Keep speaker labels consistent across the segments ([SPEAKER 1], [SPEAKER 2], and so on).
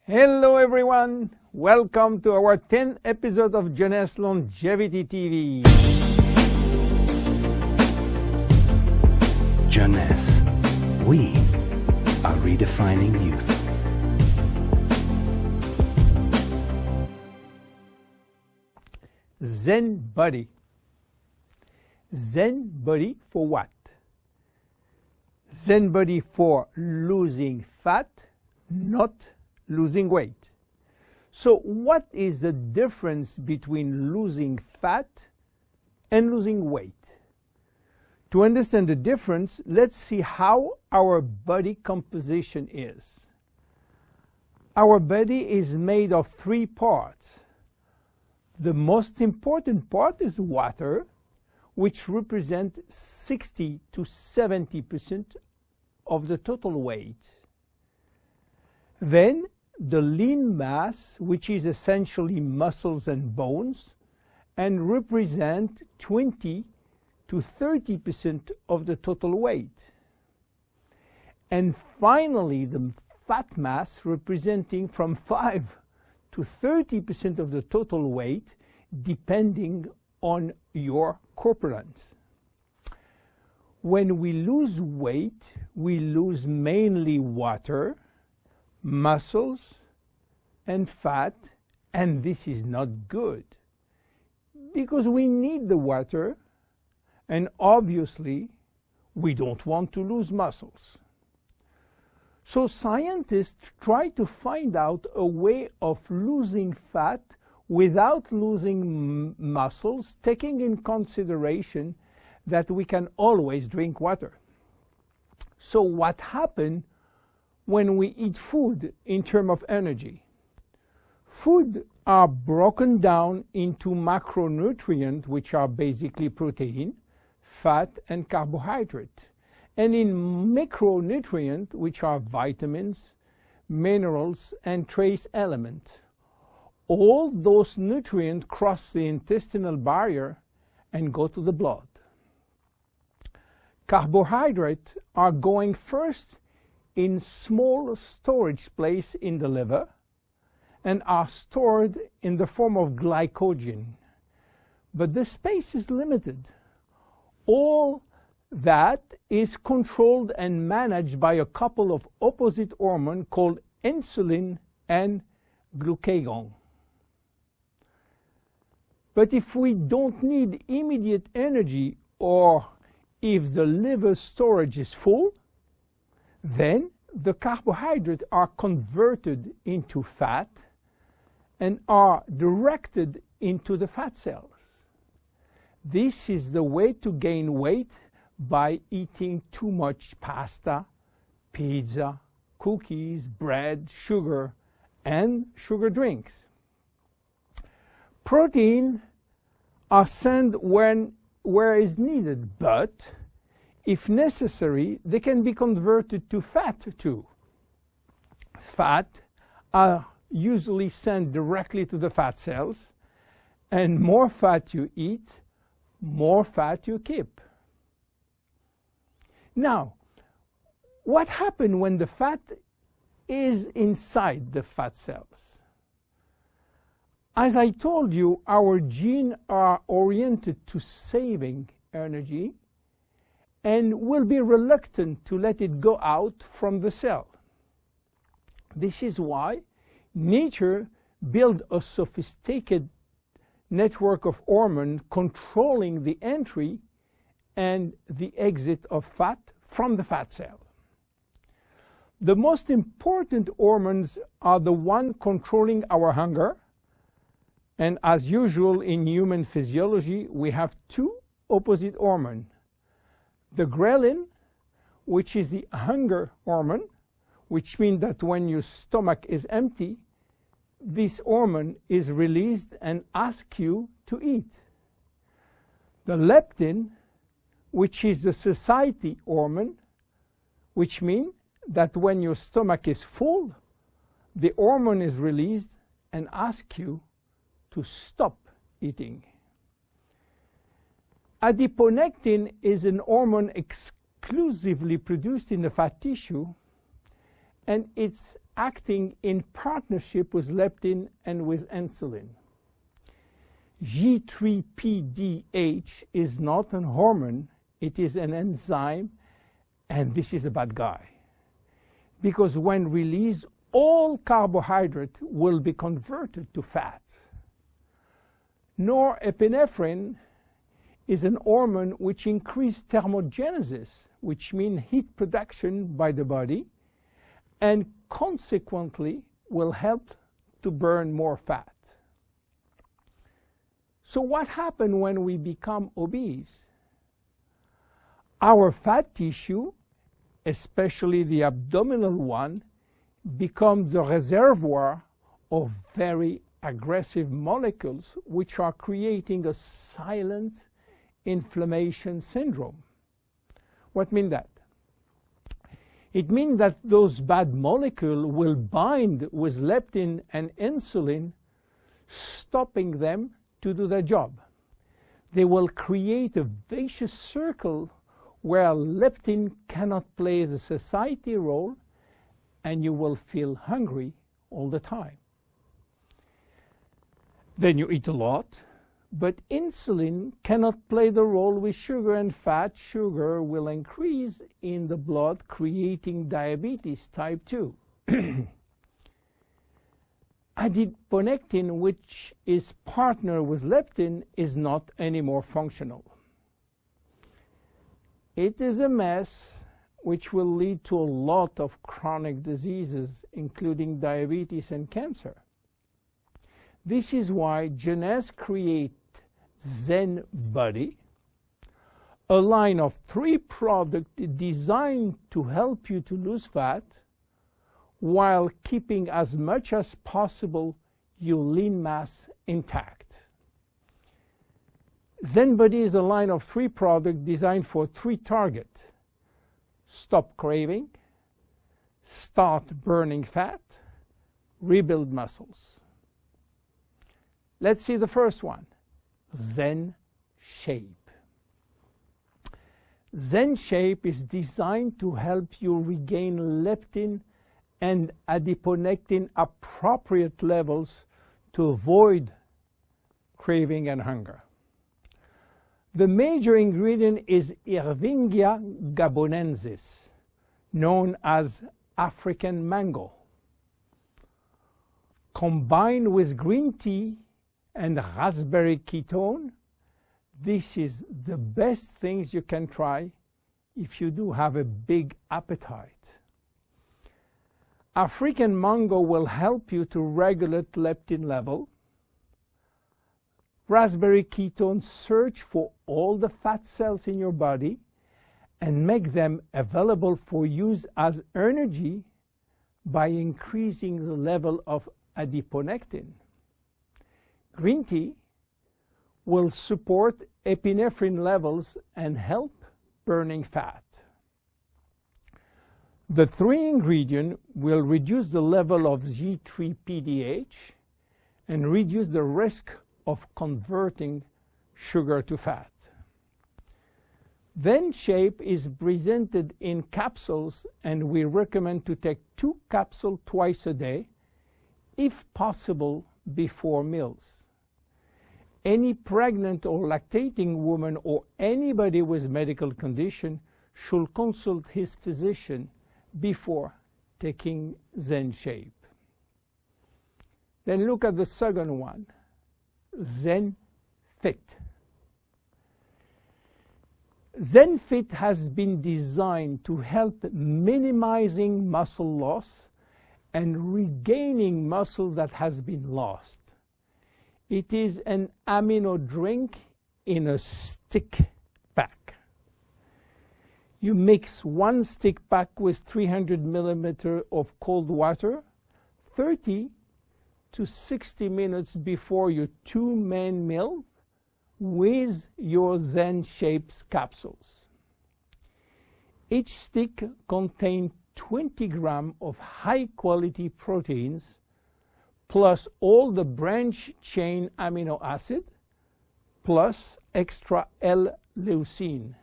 [SPEAKER 1] Hello everyone, welcome to our 10th episode of Jeunesse Longevity TV.
[SPEAKER 2] Jeunesse, we are redefining youth.
[SPEAKER 1] Zen body. Zen body for what? Zen body for losing fat, not losing weight. So what is the difference between losing fat and losing weight? To understand the difference, let's see how our body composition is. Our body is made of three parts. The most important part is water, which represents 60 to 70% of the total weight. Then the lean mass, which is essentially muscles and bones, and represent 20 to 30% of the total weight. And finally, the fat mass, representing from 5 to 30% of the total weight, depending on your corpulence. When we lose weight, we lose mainly water, muscles, and fat, and this is not good because we need the water, and obviously we don't want to lose muscles. So scientists try to find out a way of losing fat without losing muscles, taking in consideration that we can always drink water. So what happens when we eat food in terms of energy? Food are broken down into macronutrients, which are basically protein, fat, and carbohydrate, and in micronutrients, which are vitamins, minerals, and trace elements. All those nutrients cross the intestinal barrier and go to the blood. Carbohydrates are going first in small storage place in the liver and are stored in the form of glycogen. But the space is limited. All that is controlled and managed by a couple of opposite hormones called insulin and glucagon. But if we don't need immediate energy, or if the liver storage is full, then the carbohydrates are converted into fat and are directed into the fat cells. This is the way to gain weight by eating too much pasta, pizza, cookies, bread, sugar, and sugar drinks. Protein are sent where is needed, but if necessary, they can be converted to fat too. Fat are usually sent directly to the fat cells, and more fat you eat, more fat you keep. Now, what happens when the fat is inside the fat cells? As I told you, our genes are oriented to saving energy and will be reluctant to let it go out from the cell. This is why nature built a sophisticated network of hormones controlling the entry and the exit of fat from the fat cell. The most important hormones are the ones controlling our hunger, and as usual in human physiology, we have two opposite hormones. The ghrelin, which is the hunger hormone, which means that when your stomach is empty, this hormone is released and asks you to eat. The leptin, which is the satiety hormone, which means that when your stomach is full, the hormone is released and asks you to stop eating. Adiponectin is an hormone exclusively produced in the fat tissue, and its acting in partnership with leptin and with insulin. G3PDH is not a hormone, it is an enzyme, and this is a bad guy. Because when released, all carbohydrate will be converted to fat. Norepinephrine is an hormone which increases thermogenesis, which means heat production by the body, and consequently will help to burn more fat. So what happens when we become obese? Our fat tissue, especially the abdominal one, becomes the reservoir of very aggressive molecules which are creating a silent inflammation syndrome. What means that? It means that those bad molecules will bind with leptin and insulin, stopping them to do their job. They will create a vicious circle where leptin cannot play the satiety role, and you will feel hungry all the time. Then you eat a lot, but insulin cannot play the role with sugar and fat. Sugar will increase in the blood, creating diabetes type 2. Adiponectin, which is partner with leptin, is not anymore functional. It is a mess which will lead to a lot of chronic diseases, including diabetes and cancer. This is why Jeunesse creates Zen Bodi, a line of 3 products designed to help you to lose fat while keeping as much as possible your lean mass intact. Zen Bodi is a line of 3 products designed for 3 targets: stop craving, start burning fat, rebuild muscles. Let's see the first one, Zen Shape. Zen Shape is designed to help you regain leptin and adiponectin appropriate levels to avoid craving and hunger. The major ingredient is Ervingia gabonensis, known as African mango. Combined with green tea and raspberry ketone, this is the best things you can try if you do have a big appetite. African mango will help you to regulate leptin level. Raspberry ketone search for all the fat cells in your body and make them available for use as energy by increasing the level of adiponectin. Green tea will support epinephrine levels and help burning fat. The 3 ingredients will reduce the level of G3PDH and reduce the risk of converting sugar to fat. Zen Shape is presented in capsules, and we recommend to take 2 capsules twice a day, if possible before meals. Any pregnant or lactating woman or anybody with medical condition should consult his physician before taking Zen Shape. Then look at the second one, Zen Fit. Zen Fit has been designed to help minimizing muscle loss and regaining muscle that has been lost. It is an amino drink in a stick pack. You mix 1 stick pack with 300 milliliters of cold water 30 to 60 minutes before your 2 main meal with your Zen Shapes capsules. Each stick contains 20 grams of high-quality proteins plus all the branch-chain amino acid plus extra L-leucine.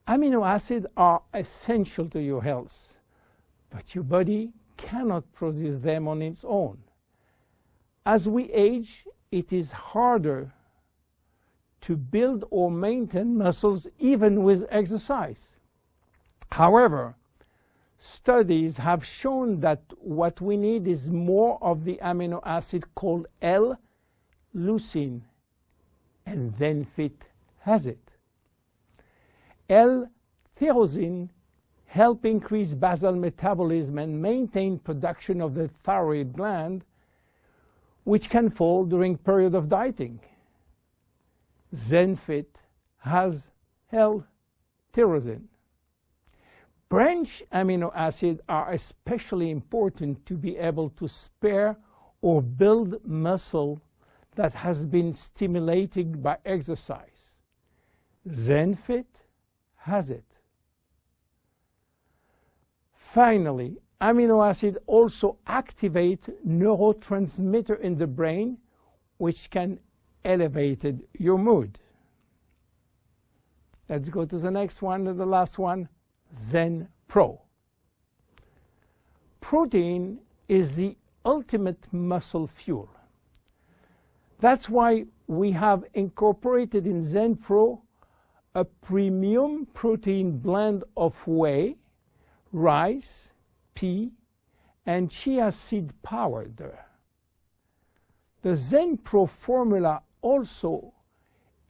[SPEAKER 1] Amino acids are essential to your health, but your body cannot produce them on its own. As we age, it is harder to build or maintain muscles even with exercise. However, studies have shown that what we need is more of the amino acid called L-leucine, and ZenFit has it. L-tyrosine help increase basal metabolism and maintain production of the thyroid gland, which can fall during period of dieting. ZenFit has L-tyrosine. Branch amino acids are especially important to be able to spare or build muscle that has been stimulated by exercise. ZenFit has it. Finally, amino acids also activate neurotransmitter in the brain, which can elevate your mood. Let's go to the next one, the last one, Zen Pro. Protein is the ultimate muscle fuel. That's why we have incorporated in Zen Pro a premium protein blend of whey, rice, pea, and chia seed powder. The Zen Pro formula also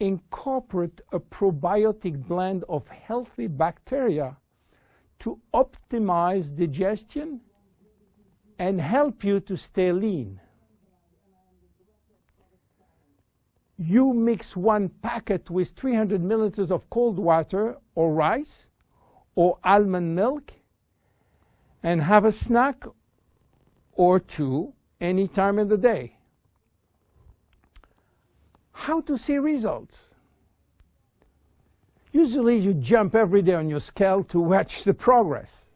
[SPEAKER 1] incorporates a probiotic blend of healthy bacteria to optimize digestion and help you to stay lean. You mix one packet with 300 milliliters of cold water or rice or almond milk and have a snack or two any time in the day. How to see results? Usually you jump every day on your scale to watch the progress.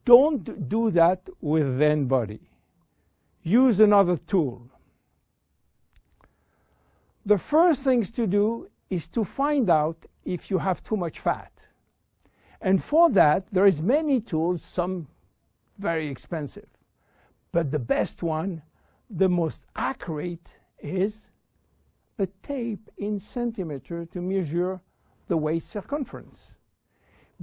[SPEAKER 1] Don't do that with Zen Bodi. Use another tool. The first things to do is to find out if you have too much fat. And for that, there is many tools, some very expensive. But the best one, the most accurate, is a tape in centimeter to measure the waist circumference.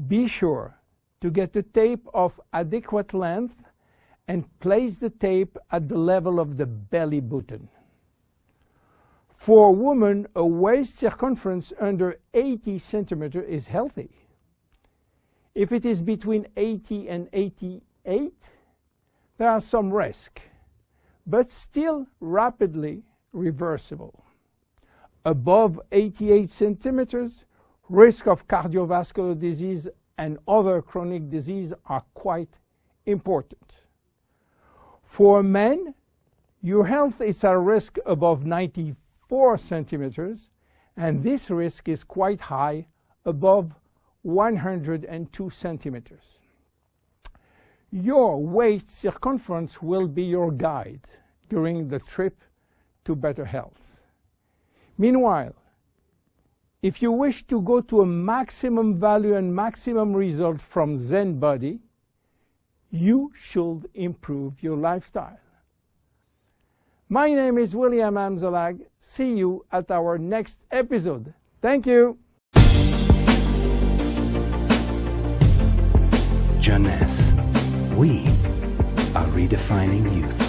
[SPEAKER 1] Be sure to get the tape of adequate length and place the tape at the level of the belly button. For a woman, a waist circumference under 80 centimeters is healthy. If it is between 80 and 88, there are some risk, but still rapidly reversible. Above 88 centimeters, risk of cardiovascular disease and other chronic disease are quite important. For men, your health is at risk above 94 centimeters, and this risk is quite high, above 102 centimeters. Your waist circumference will be your guide during the trip to better health. Meanwhile, if you wish to go to a maximum value and maximum result from Zen Bodi, you should improve your lifestyle. My name is William Amzalag. See you at our next episode. Thank you.
[SPEAKER 2] Jeunesse. We are redefining youth.